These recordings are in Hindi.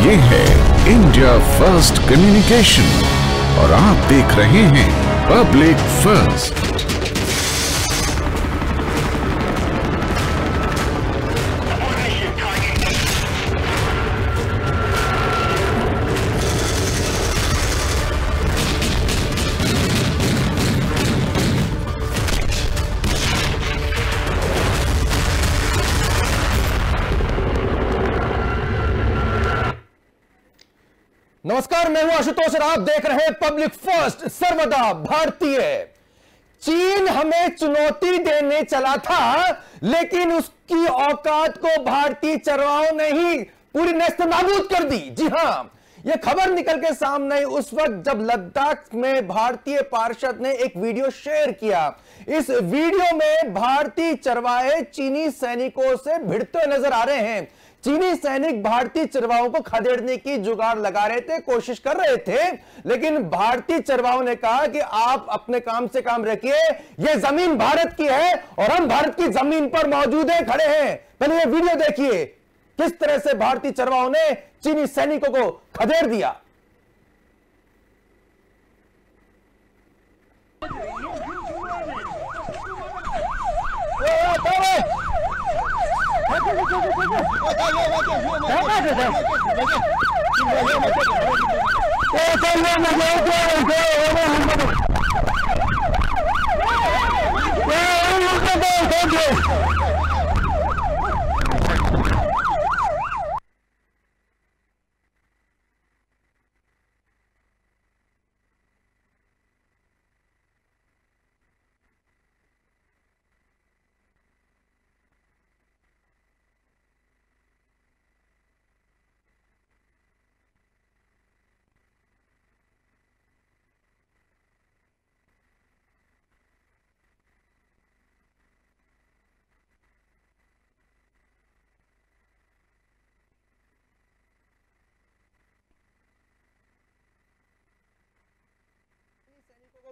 ये है इंडिया फर्स्ट कम्युनिकेशन और आप देख रहे हैं पब्लिक फर्स्ट। नमस्कार, मैं हूं आशुतोष और आप देख रहे हैं पब्लिक फर्स्ट, सर्वदा भारतीय। चीन हमें चुनौती देने चला था, लेकिन उसकी औकात को भारतीय चरवाहों ने ही पूरी नेस्तनाबूद कर दी। जी हां, यह खबर निकल के सामने आई उस वक्त जब लद्दाख में भारतीय पार्षद ने एक वीडियो शेयर किया। इस वीडियो में भारतीय चरवाहे चीनी सैनिकों से भिड़ते नजर आ रहे हैं। चीनी सैनिक भारतीय चरवाहों को खदेड़ने की जुगाड़ लगा रहे थे, कोशिश कर रहे थे, लेकिन भारतीय चरवाहों ने कहा कि आप अपने काम से काम रखिए, यह जमीन भारत की है और हम भारत की जमीन पर मौजूद हैं, खड़े हैं। पहले ये वीडियो देखिए, किस तरह से भारतीय चरवाहों ने चीनी सैनिकों को खदेड़ दिया।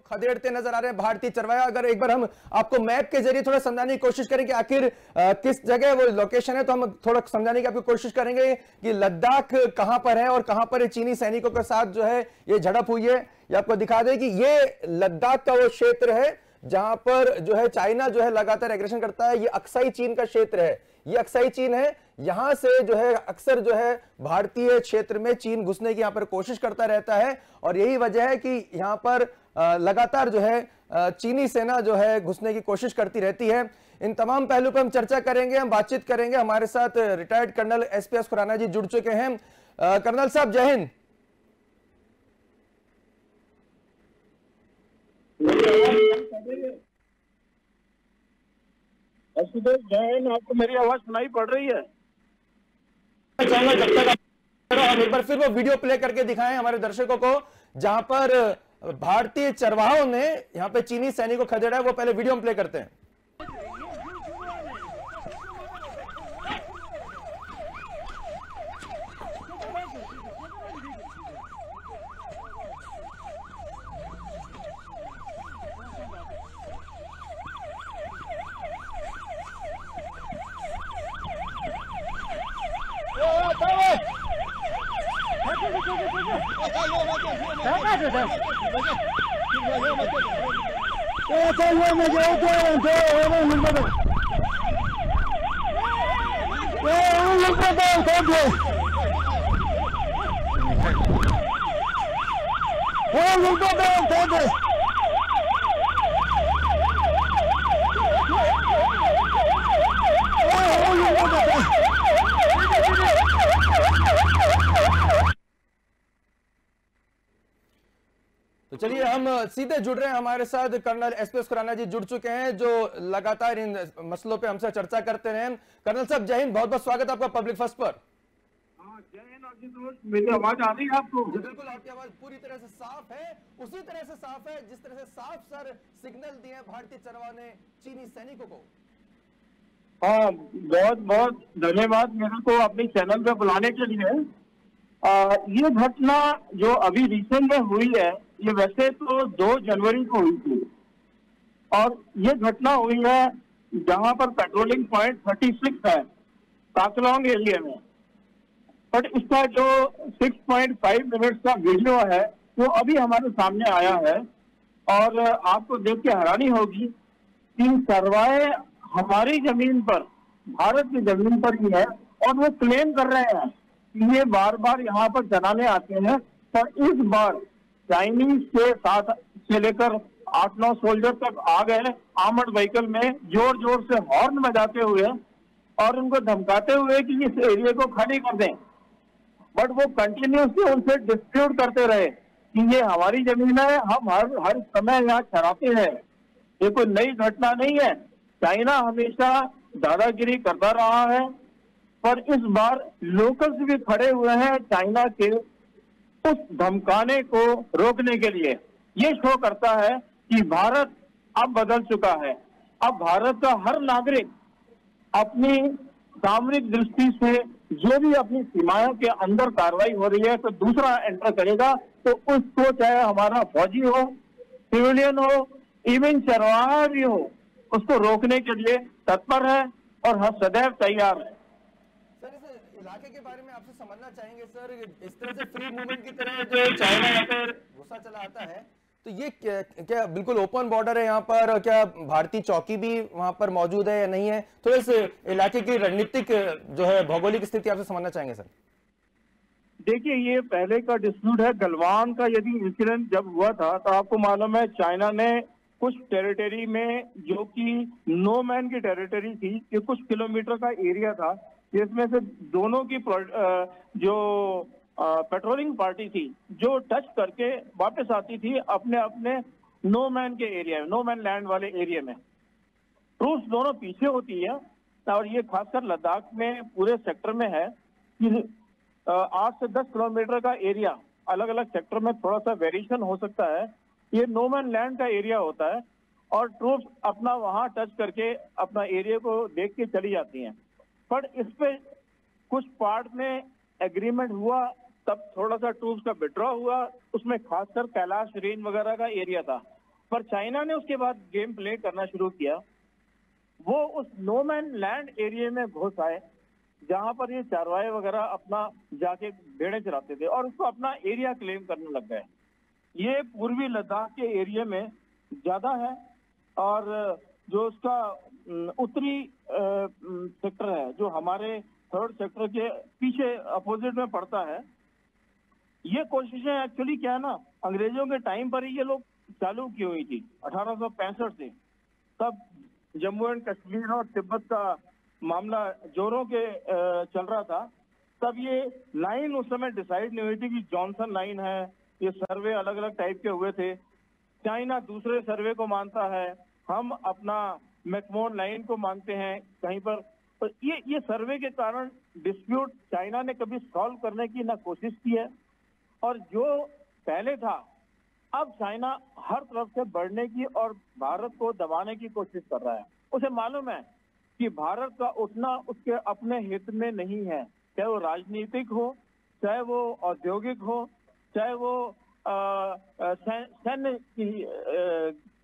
खदेड़ते नजर आ रहे हैं भारतीय चरवाहे। अगर एक बार हम आपको मैप के जरिए थोड़ा समझाने की कोशिश करें कि आखिर किस जगह वो लोकेशन है, तो हम थोड़ा समझाने की आपकी कोशिश करेंगे कि लद्दाख कहां पर है और कहां पर चीनी सैनिकों के साथ जो है ये झड़प हुई है। ये आपको दिखा दें कि ये लद्दाख का वो क्षेत्र है जहां पर जो है चाइना जो है लगातार एग्रेशन करता है। ये अक्साई चीन का क्षेत्र है, ये अक्साई चीन है। यहां से जो है अक्सर जो है भारतीय क्षेत्र में चीन घुसने की यहां पर कोशिश करता रहता है और यही वजह है कि यहां पर लगातार जो है चीनी सेना जो है घुसने की कोशिश करती रहती है। इन तमाम पहलू पर हम चर्चा करेंगे, हम बातचीत करेंगे। हमारे साथ रिटायर्ड कर्नल एसपीएस खुराना जी जुड़ चुके हैं। कर्नल साहब, जय हिंद। जय हिंद। आपको मेरी आवाज सुनाई पड़ रही है? मैं चाहूंगा जब तक हम एक बार फिर वो वीडियो प्ले करके दिखाएं हमारे दर्शकों को, जहां पर भारतीय चरवाहों ने यहां पे चीनी सैनिकों को खदेड़ा है। वो पहले वीडियो हम प्ले करते हैं। तो चलिए हम सीधे जुड़ रहे हैं, हमारे साथ कर्नल एसपीएस खुराना जी जुड़ चुके हैं जो लगातार इन मसलों पे हमसे चर्चा करते रहे। कर्नल साहब, जय हिंद, बहुत बहुत स्वागत आपका पब्लिक फर्स्ट पर। जय हिंद। मेरी आवाज आ रही है आपको? बिल्कुल, आपकी आवाज पूरी तरह से साफ है, उसी तरह से साफ है जिस तरह से साफ सर सिग्नल दिए भारतीय चरवाहों ने चीनी सैनिकों को। हाँ, बहुत बहुत धन्यवाद मेरे को अपने चैनल पे बुलाने के लिए। ये घटना जो अभी रिसेंट में हुई है, ये वैसे तो 2 जनवरी को हुई थी और ये घटना हुई है जहां पर पेट्रोलिंग पॉइंट 36 है काकलोंग एरिया में। बट इसका जो 6.5 मिनट्स का वीडियो है वो अभी हमारे सामने आया है, और आपको देख के हैरानी होगी कि सरवाए हमारी जमीन पर, भारत की जमीन पर ही है, और वो क्लेम कर रहे हैं कि ये बार बार यहाँ पर चलाने आते हैं। पर इस बार चाइनीज के साथ से लेकर 8-9 सोल्जर तक आ गए आर्मर्ड व्हीकल में, जोर जोर से हॉर्न बजाते हुए और उनको धमकाते हुए कि इस एरिया को खाली कर दें। बट वो कंटिन्यूसली उनसे डिस्प्यूट करते रहे कि ये हमारी जमीन है, हम हर समय यहाँ चराते हैं, ये कोई नई घटना नहीं है। चाइना हमेशा दादागिरी करता रहा है, पर इस बार लोकल्स भी खड़े हुए हैं चाइना के उस धमकाने को रोकने के लिए। ये शो करता है कि भारत अब बदल चुका है। अब भारत का हर नागरिक अपनी सामरिक दृष्टि से जो भी अपनी सीमाओं के अंदर कार्रवाई हो रही है तो दूसरा एंटर करेगा, तो उसको चाहे हमारा फौजी हो, सिविलियन हो, इवन चरवाहा भी हो, उसको रोकने के लिए तत्पर है और हर सदैव तैयार है। सर, इस इलाके के बारे में आपसे समझना चाहेंगे सर, इस तरह से फ्री मूवमेंट की तरह जो चाइना यहाँ पर घुसा चला आता है, तो ये क्या बिल्कुल ओपन बॉर्डर है यहाँ पर? क्या भारतीय चौकी भी वहां पर मौजूद है या नहीं है? तो इस इलाके की रणनीतिक जो है भौगोलिक स्थिति आपसे समझना चाहेंगे सर। देखिए, ये पहले का डिस्प्यूट है। गलवान का यदि इंसिडेंट जब हुआ था तो आपको मालूम है चाइना ने कुछ टेरिटरी में, जो कि नो मैन की टेरिटरी थी, ये कुछ किलोमीटर का एरिया था, जिसमें से दोनों की जो पेट्रोलिंग पार्टी थी जो टच करके वापस आती थी अपने अपने नो मैन के एरिया में, नो मैन लैंड वाले एरिया में। ट्रूप्स दोनों पीछे होती है, और ये खासकर लद्दाख में पूरे सेक्टर में है कि 8 से 10 किलोमीटर का एरिया, अलग अलग सेक्टर में थोड़ा सा वेरिएशन हो सकता है, ये नो मैन लैंड का एरिया होता है, और ट्रूप्स अपना वहां टच करके अपना एरिया को देख के चली जाती हैं। पर इस पे कुछ पार्ट में एग्रीमेंट हुआ, तब थोड़ा सा ट्रूप्स का विड्रॉ हुआ, उसमें खासकर कैलाश रेंज वगैरह का एरिया था। पर चाइना ने उसके बाद गेम प्ले करना शुरू किया, वो उस नो मैन लैंड एरिया में घुस आए जहां पर ये चारवाए वगैरह अपना जाके भेड़ें चराते थे, और उसको अपना एरिया क्लेम करने लग गए। ये पूर्वी लद्दाख के एरिया में ज्यादा है, और जो उसका उत्तरी सेक्टर है, जो हमारे 3rd सेक्टर के पीछे अपोजिट में पड़ता है, ये कोशिशें एक्चुअली क्या है ना, अंग्रेजों के टाइम पर ही ये लोग चालू की हुई थी 1865 से। तब जम्मू एंड कश्मीर और तिब्बत का मामला जोरों के चल रहा था। तब ये लाइन उस समय डिसाइड नहीं हुई थी कि जॉनसन लाइन है, ये सर्वे अलग अलग टाइप के हुए थे। चाइना दूसरे सर्वे को मानता है, हम अपना मैकमोहन लाइन को मानते हैं कहीं पर। तो ये सर्वे के कारण डिस्प्यूट चाइना ने कभी सॉल्व करने की ना कोशिश की है, और जो पहले था अब चाइना हर तरफ से बढ़ने की और भारत को दबाने की कोशिश कर रहा है। उसे मालूम है कि भारत का उठना उसके अपने हित में नहीं है, चाहे वो राजनीतिक हो, चाहे वो औद्योगिक हो, चाहे वो सैन्य की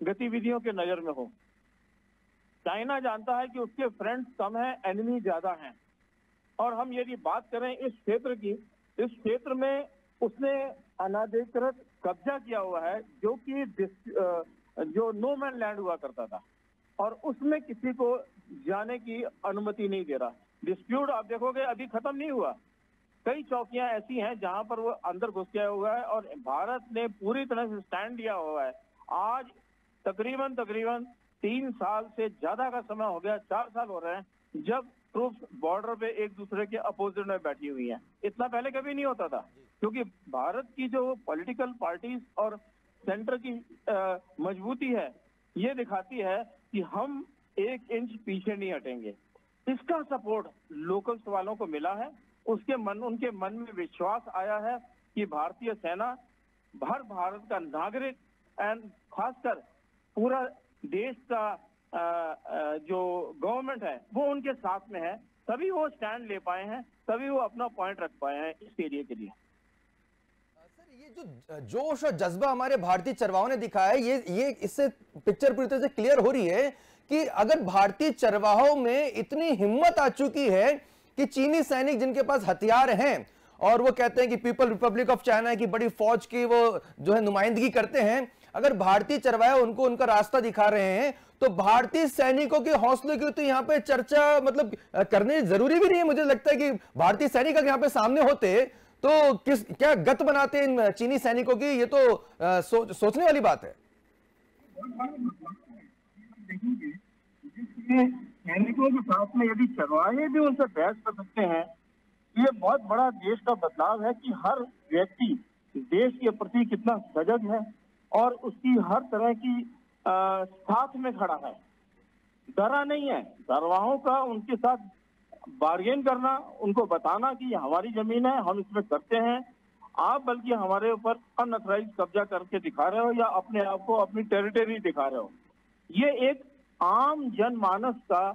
गतिविधियों के नजर में हो। चाइना जानता है कि उसके फ्रेंड्स कम हैं, एनिमी ज्यादा हैं। और हम यदि बात करें इस क्षेत्र की, इस क्षेत्र में उसने अनाधिकृत कब्जा किया हुआ है, जो कि जो नो मैन लैंड हुआ करता था, और उसमें किसी को जाने की अनुमति नहीं दे रहा। डिस्प्यूट आप देखोगे अभी खत्म नहीं हुआ, कई चौकियां ऐसी हैं जहां पर वो अंदर घुस गया हुआ है, और भारत ने पूरी तरह से स्टैंड लिया हुआ है। आज तकरीबन 3 साल से ज्यादा का समय हो गया, 4 साल हो रहे हैं जब ट्रूप्स बॉर्डर पे एक दूसरे के अपोजिट में बैठी हुई हैं। इतना पहले कभी नहीं होता था, क्योंकि भारत की जो पॉलिटिकल पार्टीज और सेंटर की मजबूती है, ये दिखाती है कि हम 1 इंच पीछे नहीं हटेंगे। इसका सपोर्ट लोकल्स वालों को मिला है, उनके मन में विश्वास आया है कि भारतीय सेना, हर भारत का नागरिक एंड खासकर पूरा देश का जो गवर्नमेंट है वो उनके साथ में है, तभी वो स्टैंड ले पाए हैं, तभी वो अपना पॉइंट रख पाए हैं इस एरिया के लिए। सर, ये जो जोश और जज्बा हमारे भारतीय चरवाहों ने दिखाया है, ये इससे पिक्चर पूरी तरह से क्लियर हो रही है कि अगर भारतीय चरवाहों में इतनी हिम्मत आ चुकी है कि चीनी सैनिक जिनके पास हथियार हैं और वो कहते हैं कि पीपल रिपब्लिक ऑफ चाइना की बड़ी फौज की वो जो है नुमाइंदगी करते हैं। अगर भारतीय चरवाहे उनको उनका रास्ता दिखा रहे हैं तो भारतीय सैनिकों के हौसले की तो यहाँ पे चर्चा मतलब करनी जरूरी भी नहीं है। मुझे लगता है कि भारतीय सैनिक अगर यहाँ पे सामने होते तो क्या गत बनाते इन चीनी सैनिकों की, ये तो सोचने वाली बात है। सैनिकों के साथ में यदि चरवाहे भी उनसे बहस कर सकते हैं, ये बहुत बड़ा देश का बदलाव है कि हर व्यक्ति देश के प्रति कितना सजग है और उसकी हर तरह की साथ में खड़ा है, डरा नहीं है। चरवाहों का उनके साथ बार्गेन करना, उनको बताना कि ये हमारी जमीन है, हम इसमें करते हैं, आप बल्कि हमारे ऊपर अनऑथराइज कब्जा करके दिखा रहे हो या अपने आप को अपनी टेरिटरी दिखा रहे हो। ये एक आम जनमानस का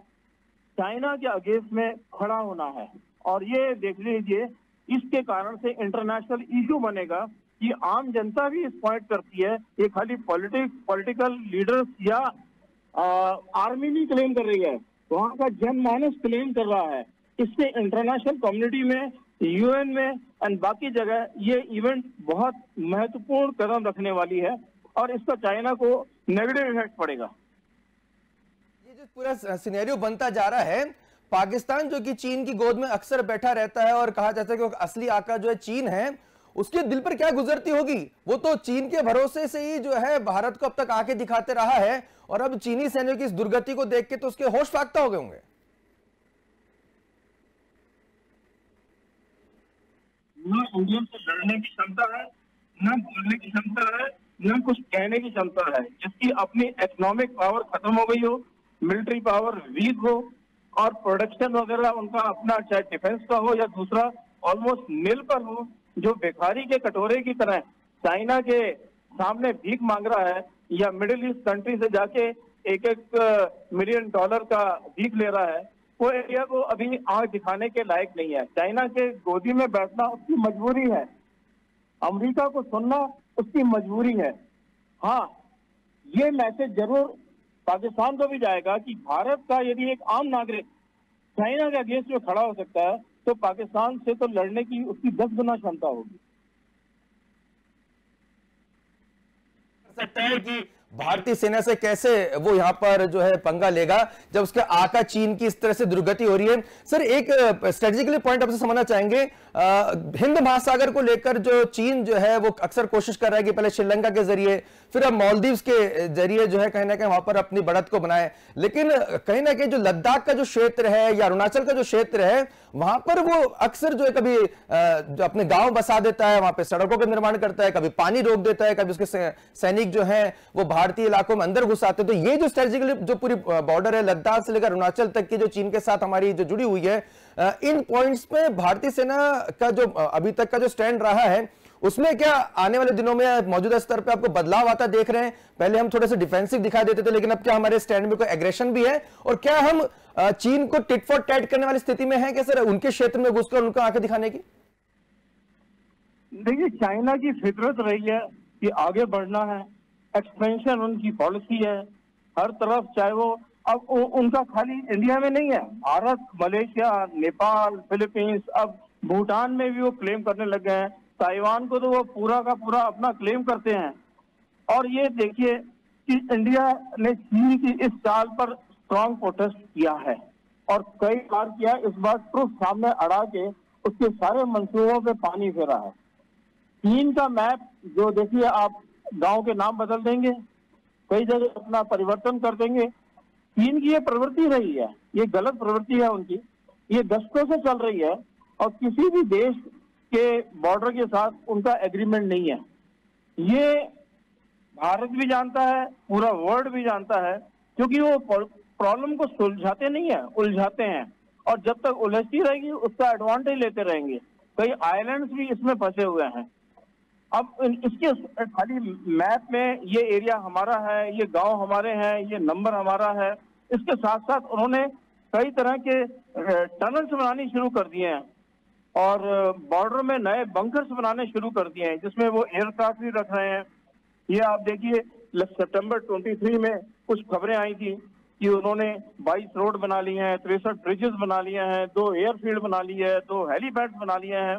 चाइना के अगेंस्ट में खड़ा होना है और ये देख लीजिए इसके कारण से इंटरनेशनल इशू बनेगा कि आम जनता भी इस पॉइंट करती है, ये खाली पॉलिटिकल लीडर्स या आर्मी नहीं क्लेम कर रही है, वहां का जनमानस क्लेम कर रहा है। इससे इंटरनेशनल कम्युनिटी में, यूएन में एंड बाकी जगह ये इवेंट बहुत महत्वपूर्ण कदम रखने वाली है और इसका चाइना को नेगेटिव इफेक्ट पड़ेगा। ये जो पूरा सिनेरियो बनता जा रहा है, पाकिस्तान जो कि चीन की गोद में अक्सर बैठा रहता है और कहा जाता है कि असली आका जो है चीन है, उसके दिल पर क्या गुजरती होगी। वो तो चीन के भरोसे से ही जो है भारत को अब तक आके दिखाते रहा है और अब चीनी सैनिकों की इस दुर्गति को देख के तो उसके होश फाख्ता हो गए होंगे। न इंडिया से लड़ने की क्षमता है, न बोलने की क्षमता है, न कुछ कहने की क्षमता है, जिसकी अपनी इकोनॉमिक पावर खत्म हो गई हो, मिलिट्री पावर वीक हो और प्रोडक्शन वगैरह उनका अपना चाहे डिफेंस का हो या दूसरा ऑलमोस्ट नील पर हो, जो भिखारी के कटोरे की तरह चाइना के सामने भीख मांग रहा है या मिडिल ईस्ट कंट्री से जाके $1 मिलियन का भीख ले रहा है, वो एरिया को अभी आंख दिखाने के लायक नहीं है। चाइना के गोदी में बैठना उसकी मजबूरी है, अमेरिका को सुनना उसकी मजबूरी है। हाँ, ये मैसेज जरूर पाकिस्तान को भी जाएगा कि भारत का यदि एक आम नागरिक चाइना के अगेंस्ट में खड़ा हो सकता है तो पाकिस्तान से तो लड़ने की उसकी 10 गुना क्षमता होगी। सकता है कि भारतीय सेना से कैसे वो यहां पर जो है पंगा लेगा जब उसके आका चीन की इस तरह से दुर्गति हो रही है। सर, एक स्ट्रेटेजिकली पॉइंट आपसे समझना चाहेंगे, हिंद महासागर को लेकर जो चीन जो है वो अक्सर कोशिश कर रहा है कि पहले श्रीलंका के जरिए फिर अब मालदीव्स के जरिए जो है कहीं ना कहीं वहां पर अपनी बढ़त को बनाए, लेकिन कहीं ना कहीं जो लद्दाख का जो क्षेत्र है या अरुणाचल का जो क्षेत्र है वहां पर वो अक्सर जो है कभी जो अपने गांव बसा देता है, वहां पे सड़कों का निर्माण करता है, कभी पानी रोक देता है, कभी उसके सैनिक जो है वो भारतीय इलाकों में अंदर घुस आते हैं। तो ये जो स्ट्रेटेजिकली जो पूरी बॉर्डर है लद्दाख से लेकर अरुणाचल तक की जो चीन के साथ हमारी जो जुड़ी हुई है, इन पॉइंट्स पे भारतीय सेना का जो अभी तक का जो स्टैंड रहा है उसमें क्या आने वाले दिनों में मौजूदा स्तर पे आपको बदलाव आता देख रहे हैं? पहले हम थोड़े से डिफेंसिव दिखाई देते थे, लेकिन अब क्या हमारे स्टैंड में कोई एग्रेशन भी है और क्या हम चीन को टिट फॉर टैट करने वाली स्थिति में है क्या सर, उनके क्षेत्र में घुसकर उनको आंखें दिखाने की? देखिए, चाइना की फितरत रही है कि आगे बढ़ना है, एक्सपेंशन उनकी पॉलिसी है हर तरफ, चाहे वो अब उनका खाली इंडिया में नहीं है, भारत, मलेशिया, नेपाल, फिलीपींस, अब भूटान में भी वो क्लेम करने लग गए हैं, ताइवान को तो वो पूरा का पूरा अपना क्लेम करते हैं। और ये देखिए कि इंडिया ने चीन की इस चाल पर स्ट्रॉन्ग प्रोटेस्ट किया है और कई बार किया, इस बार प्रूफ सामने अड़ा के उसके सारे मंसूबों पे पानी फेरा है। चीन का मैप जो देखिए आप, गांव के नाम बदल देंगे, कई जगह अपना परिवर्तन कर देंगे। चीन की ये प्रवृत्ति रही है, ये गलत प्रवृत्ति है उनकी, ये दशकों से चल रही है और किसी भी देश के बॉर्डर के साथ उनका एग्रीमेंट नहीं है। ये भारत भी जानता है, पूरा वर्ल्ड भी जानता है, क्योंकि वो प्रॉब्लम को सुलझाते नहीं है, उलझाते हैं और जब तक उलझती रहेगी उसका एडवांटेज लेते रहेंगे। कई आइलैंड्स भी इसमें फंसे हुए हैं। अब इसके खाली मैप में ये एरिया हमारा है, ये गांव हमारे हैं, ये नंबर हमारा है, इसके साथ साथ उन्होंने कई तरह के टनल्स बनानी शुरू कर दिए हैं और बॉर्डर में नए बंकर्स बनाने शुरू कर दिए हैं जिसमें वो एयरक्राफ्ट भी रख रहे हैं। ये आप देखिए सितंबर 23 में कुछ खबरें आई थी कि उन्होंने 22 रोड बना लिए हैं, 63 ब्रिजेस बना लिए हैं, 2 एयरफील्ड बना लिए हैं, 2 हेलीपैड बना लिए हैं।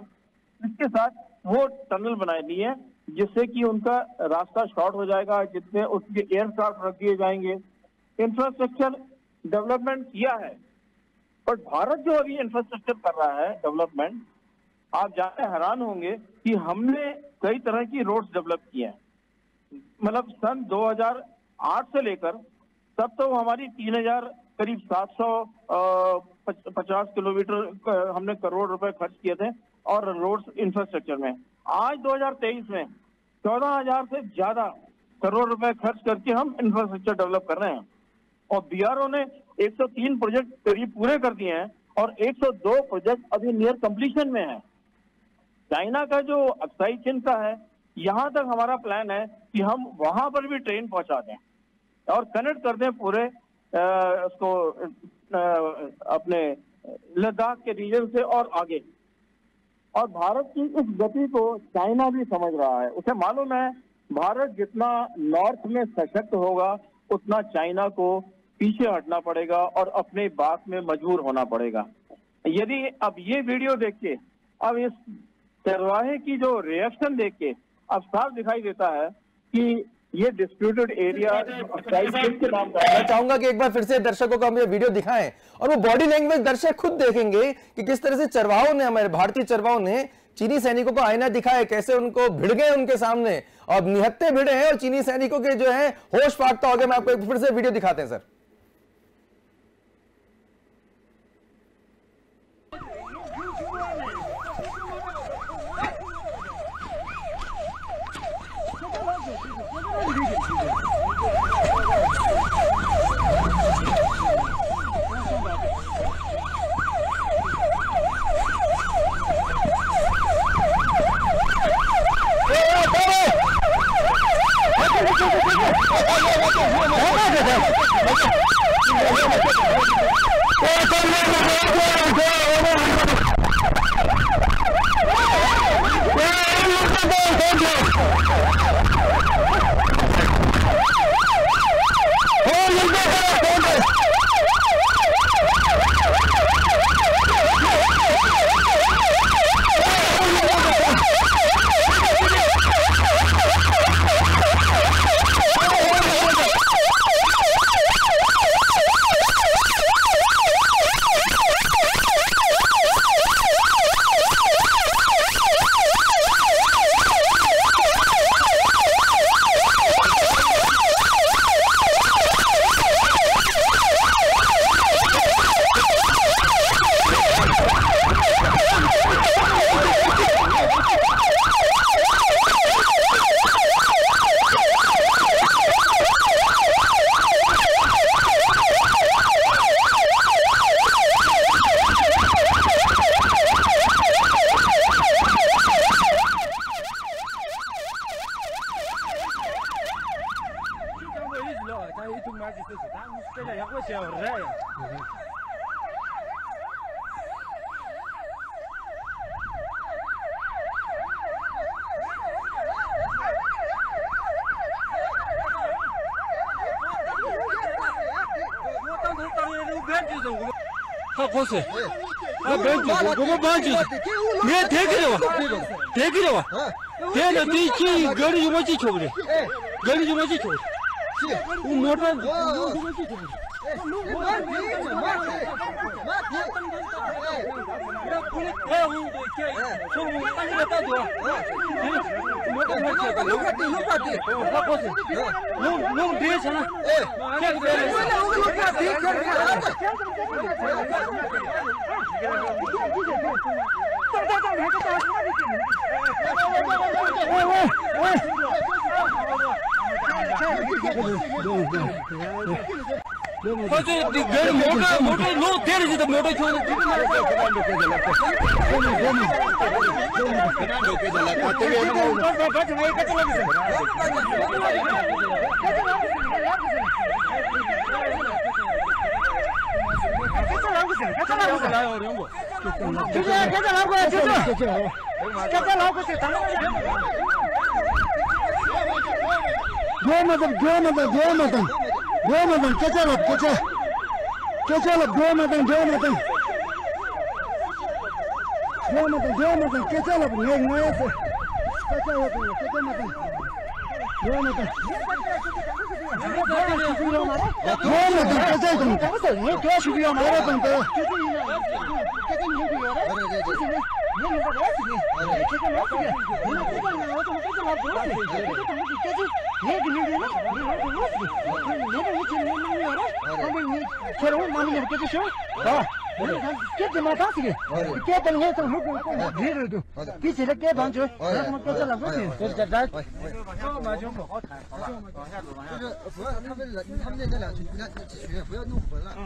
इसके साथ वो टनल बनाए दी है जिससे कि उनका रास्ता शॉर्ट हो जाएगा, जिसमें उसके एयरक्राफ्ट रख दिए जाएंगे। इंफ्रास्ट्रक्चर डेवलपमेंट किया है, पर भारत जो अभी इंफ्रास्ट्रक्चर कर रहा है डेवलपमेंट, आप जानकर हैरान होंगे कि हमने कई तरह की रोड्स डेवलप की हैं। मतलब सन 2008 से लेकर तब तो हमारी 3000 करीब 750 किलोमीटर हमने करोड़ रुपए खर्च किए थे और रोड्स इंफ्रास्ट्रक्चर में। आज 2023 में 14,000 से ज्यादा करोड़ रुपए खर्च करके हम इंफ्रास्ट्रक्चर डेवलप कर रहे हैं और बीआरओ ने 103 प्रोजेक्ट करीब पूरे कर दिए हैं और 102 प्रोजेक्ट अभी नियर कंप्लीशन में है। चाइना का जो अक्साई चीन का है, यहाँ तक हमारा प्लान है कि हम वहां पर भी ट्रेन पहुंचा दें और कनेक्ट कर दें पूरे उसको अपने लद्दाख के रीजन से और आगे। और भारत की इस गति को चाइना भी समझ रहा है। उसे मालूम है भारत जितना नॉर्थ में सशक्त होगा उतना चाइना को पीछे हटना पड़ेगा और अपने बात में मजबूर होना पड़ेगा। यदि अब ये वीडियो देख के, अब इस चरवाहे की जो रिएक्शन देख के अब साफ दिखाई देता है कि ये डिस्प्यूटेड एरिया के नाम का। मैं चाहूंगा कि एक बार फिर से दर्शकों को हम ये वीडियो दिखाएं और वो बॉडी लैंग्वेज दर्शक खुद देखेंगे कि किस तरह से चरवाहों ने, हमारे भारतीय चरवाहों ने चीनी सैनिकों को आईना दिखाया, कैसे उनको भिड़ गए उनके सामने और निहत्ते भिड़े हैं और चीनी सैनिकों के जो है होश फाटता हो गया। मैं आपको एक फिर से वीडियो दिखाते हैं सर।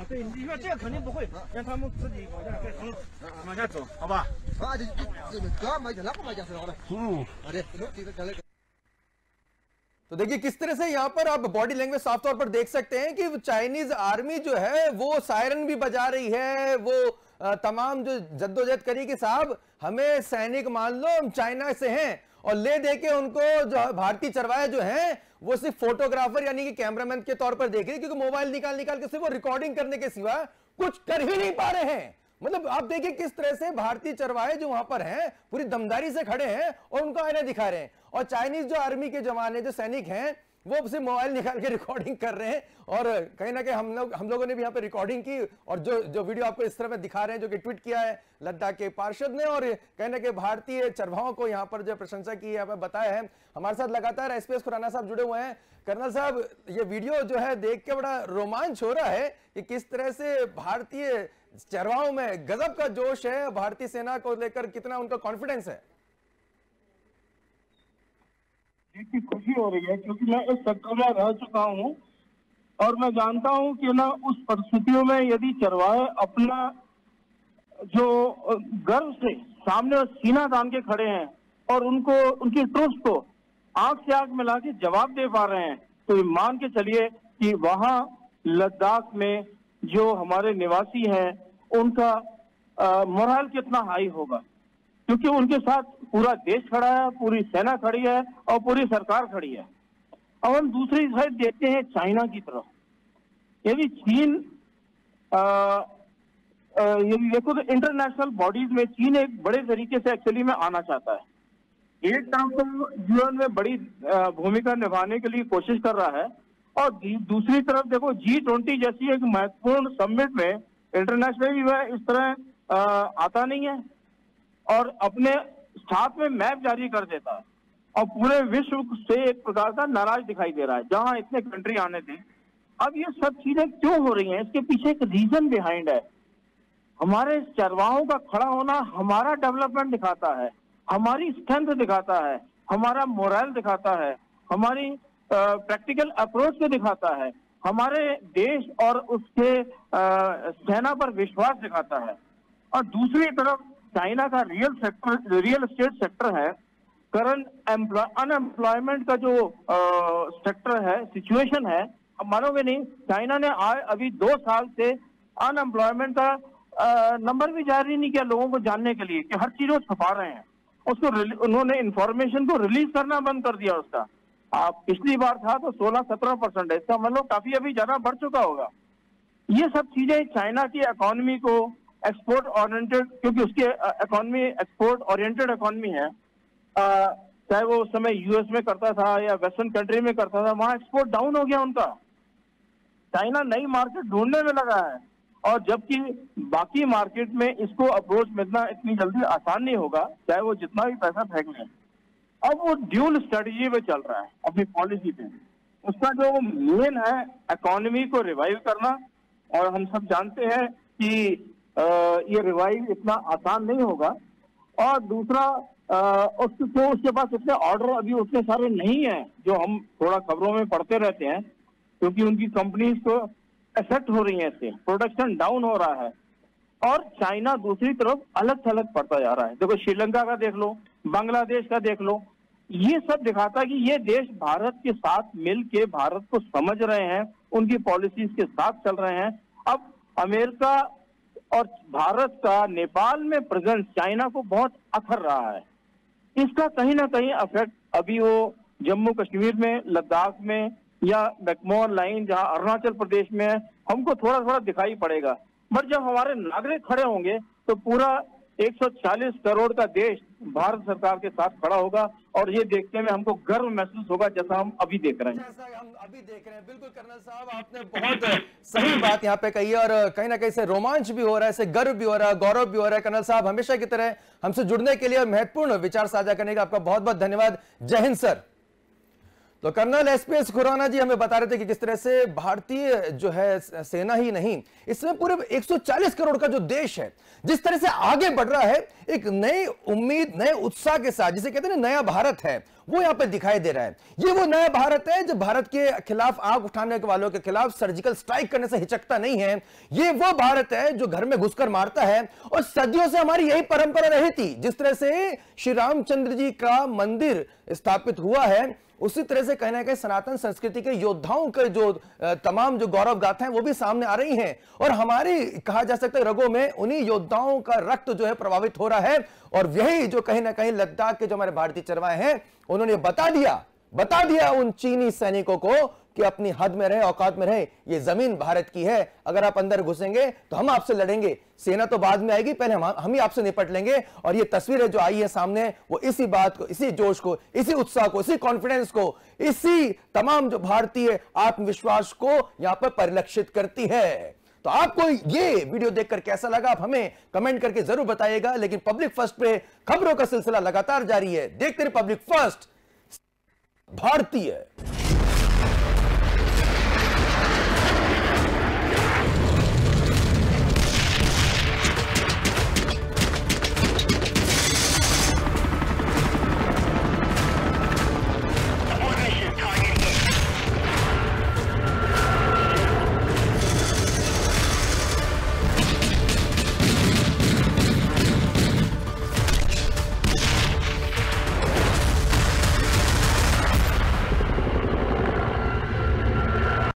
对，你说这个肯定不会，让他们自己往下走，好吧？啊，这买的那个买家是好的。अरे तो देखिए किस तरह से यहां पर आप बॉडी लैंग्वेज साफ तौर पर देख सकते हैं कि चाइनीज आर्मी जो है वो सायरन भी बजा रही है, वो तमाम जो जद्दोजहद करी कि साहब हमें सैनिक मान लो, हम चाइना से हैं, और ले दे के उनको जो भारतीय चरवाहे जो हैं वो सिर्फ फोटोग्राफर यानी कि कैमरामैन के तौर पर देख रहे हैं, क्योंकि मोबाइल निकाल निकाल के सिर्फ वो रिकॉर्डिंग करने के सिवा कुछ कर ही नहीं पा रहे हैं। मतलब आप देखिए किस तरह से भारतीय चरवाहे जो वहां पर हैं पूरी दमदारी से खड़े हैं और उनको आईना दिखा रहे हैं, और चाइनीज जो आर्मी के जवान है, जो सैनिक हैं, वो सिर्फ मोबाइल निकाल के रिकॉर्डिंग कर रहे हैं। और कहीं ना कहीं हम लोगों ने भी यहाँ पे रिकॉर्डिंग की, और जो वीडियो आपको इस तरह में दिखा रहे हैं जो कि ट्वीट किया है लद्दाख के पार्षद ने, और कहीं ना कहीं भारतीय चरवाहों को यहाँ पर जो प्रशंसा की है बताया है। हमारे साथ लगातार एसपीएस खुराना साहब जुड़े हुए हैं। कर्नल साहब, ये वीडियो जो है देख के बड़ा रोमांच हो रहा है कि किस तरह से भारतीय चरवाहों में गजब का जोश है, भारतीय सेना को लेकर कितना उनका कॉन्फिडेंस है। की खुशी हो रही है क्योंकि मैं इस सेक्टर में रह चुका हूं और मैं जानता हूं कि ना उस परिस्थितियों में यदि चरवाहे अपना जो गर्व से सामने सीना तान के खड़े हैं और उनको उनकी ट्रूथ को आंख से आंख मिला के जवाब दे पा रहे हैं, तो ये मान के चलिए कि वहां लद्दाख में जो हमारे निवासी हैं उनका मोरल कितना हाई होगा, क्योंकि उनके साथ पूरा देश खड़ा है, पूरी सेना खड़ी है और पूरी सरकार खड़ी है। अब हम दूसरी साइड देखते हैं चाइना की तरफ। यदि चीन यदि देखो तो इंटरनेशनल बॉडीज में चीन एक बड़े तरीके से एक्चुअली में आना चाहता है। एक तरफ तो यूएन में बड़ी भूमिका निभाने के लिए कोशिश कर रहा है, और दूसरी तरफ देखो G20 जैसी एक महत्वपूर्ण समिट में इंटरनेशनली वह इस तरह आता नहीं है और अपने साथ में मैप जारी कर देता है और पूरे विश्व से एक प्रकार का नाराज दिखाई दे रहा है जहां इतने कंट्री आने थे। अब ये सब चीजें क्यों हो रही हैं, इसके पीछे एक रीजन बिहाइंड है। हमारे चरवाहों का खड़ा होना हमारा डेवलपमेंट दिखाता है, हमारी स्ट्रेंथ दिखाता है, हमारा मोरल दिखाता है, हमारी प्रैक्टिकल अप्रोच को दिखाता है, हमारे देश और उसके सेना पर विश्वास दिखाता है। और दूसरी तरफ चाइना का रियल एस्टेट सेक्टर है, करंट अनएम्प्लॉयमेंट का जो सेक्टर है, सिचुएशन है, अब मानोगे नहीं, चाइना ने अभी 2 साल से अनएम्प्लॉयमेंट का नंबर भी जारी नहीं किया लोगों को जानने के लिए कि हर चीज वो छुपा रहे हैं उसको। उन्होंने इंफॉर्मेशन को रिलीज करना बंद कर दिया उसका। पिछली बार था तो 16-17% है, इसका मतलब काफी अभी ज्यादा बढ़ चुका होगा। ये सब चीजें चाइना की इकोनॉमी को एक्सपोर्ट ओरिएंटेड, क्योंकि उसकी इकोनॉमी एक्सपोर्ट ओरिएंटेड इकोनॉमी है, चाहे वो उस समय यूएस में करता था या वेस्टर्न कंट्री में करता था, वहां एक्सपोर्ट डाउन हो गया उनका। चाइना नई मार्केट ढूंढने में लगा है, और जबकि बाकी मार्केट में इसको अप्रोच मिलना इतनी जल्दी आसान नहीं होगा, चाहे वो जितना भी पैसा फेंक लें। अब वो ड्यूल स्ट्रेटजी पे चल रहा है अपनी पॉलिसी पे। उसका जो मेन है इकोनॉमी को रिवाइव करना, और हम सब जानते हैं कि ये रिवाइव इतना आसान नहीं होगा। और दूसरा उसके पास इतने ऑर्डर अभी उतने सारे नहीं है जो हम थोड़ा खबरों में पढ़ते रहते हैं, क्योंकि उनकी कंपनीज को इफेक्ट हो रही है, इससे प्रोडक्शन डाउन हो रहा है। और चाइना दूसरी तरफ अलग थलग पड़ता जा रहा है। देखो श्रीलंका का देख लो, बांग्लादेश का देख लो, ये सब दिखाता है कि ये देश भारत के साथ मिलके भारत को समझ रहे हैं, उनकी पॉलिसीज के साथ चल रहे हैं। अब अमेरिका और भारत का नेपाल में प्रेजेंस चाइना को बहुत अखर रहा है। इसका कहीं ना कहीं इफेक्ट अभी वो जम्मू कश्मीर में, लद्दाख में या मैकमोहन लाइन जहां अरुणाचल प्रदेश में है, हमको थोड़ा थोड़ा दिखाई पड़ेगा। बट जब हमारे नागरिक खड़े होंगे तो पूरा 140 करोड़ का देश भारत सरकार के साथ खड़ा होगा और ये देखने में हमको गर्व महसूस होगा जैसा हम अभी देख रहे हैं। जैसा हम अभी देख रहे हैं, बिल्कुल कर्नल साहब आपने बहुत सही बात यहाँ पे कही है और कहीं ना कहीं से रोमांच भी हो रहा है, से गर्व भी हो रहा है, गौरव भी हो रहा है। कर्नल साहब हमेशा की तरह हमसे जुड़ने के लिए और महत्वपूर्ण विचार साझा करने का आपका बहुत बहुत धन्यवाद। जय हिंद सर। तो कर्नल एसपीएस खुराना जी हमें बता रहे थे कि किस तरह से भारतीय जो है सेना ही नहीं, इसमें पूरे 140 करोड़ का जो देश है जिस तरह से आगे बढ़ रहा है, एक नई उम्मीद, नए उत्साह के साथ, जिसे कहते हैं नया भारत है, वो यहां पे दिखाई दे रहा है। ये वो नया भारत है जो भारत के खिलाफ, आग उठाने वालों के खिलाफ सर्जिकल स्ट्राइक करने से हिचकता नहीं है। ये वो भारत है जो घर में घुसकर मारता है और सदियों से हमारी यही परंपरा रही थी। जिस तरह से श्री रामचंद्र जी का मंदिर स्थापित हुआ है, उसी तरह से कहीं ना कहीं सनातन संस्कृति के योद्धाओं के जो तमाम जो गौरव गाथाएं वो भी सामने आ रही हैं और हमारी, कहा जा सकता है, रगों में उन्हीं योद्धाओं का रक्त जो है प्रभावित हो रहा है। और यही जो कहीं ना कहीं लद्दाख के जो हमारे भारतीय चरवाहे हैं, उन्होंने बता दिया उन चीनी सैनिकों को कि अपनी हद में रहे, औकात में रहे। ये जमीन भारत की है, अगर आप अंदर घुसेंगे तो हम आपसे लड़ेंगे, सेना तो बाद में आएगी, पहले हम ही आपसे निपट लेंगे। और ये तस्वीरें जो आई है सामने, वो इसी बात को, इसी जोश को, इसी उत्साह को, इसी कॉन्फिडेंस को, इसी तमाम जो भारतीय आत्मविश्वास को यहां पर परिलक्षित करती है। तो आपको ये वीडियो देखकर कैसा लगा, आप हमें कमेंट करके जरूर बताइएगा। लेकिन पब्लिक फर्स्ट पे खबरों का सिलसिला लगातार जारी है। देखते रहिए पब्लिक फर्स्ट, भारतीय।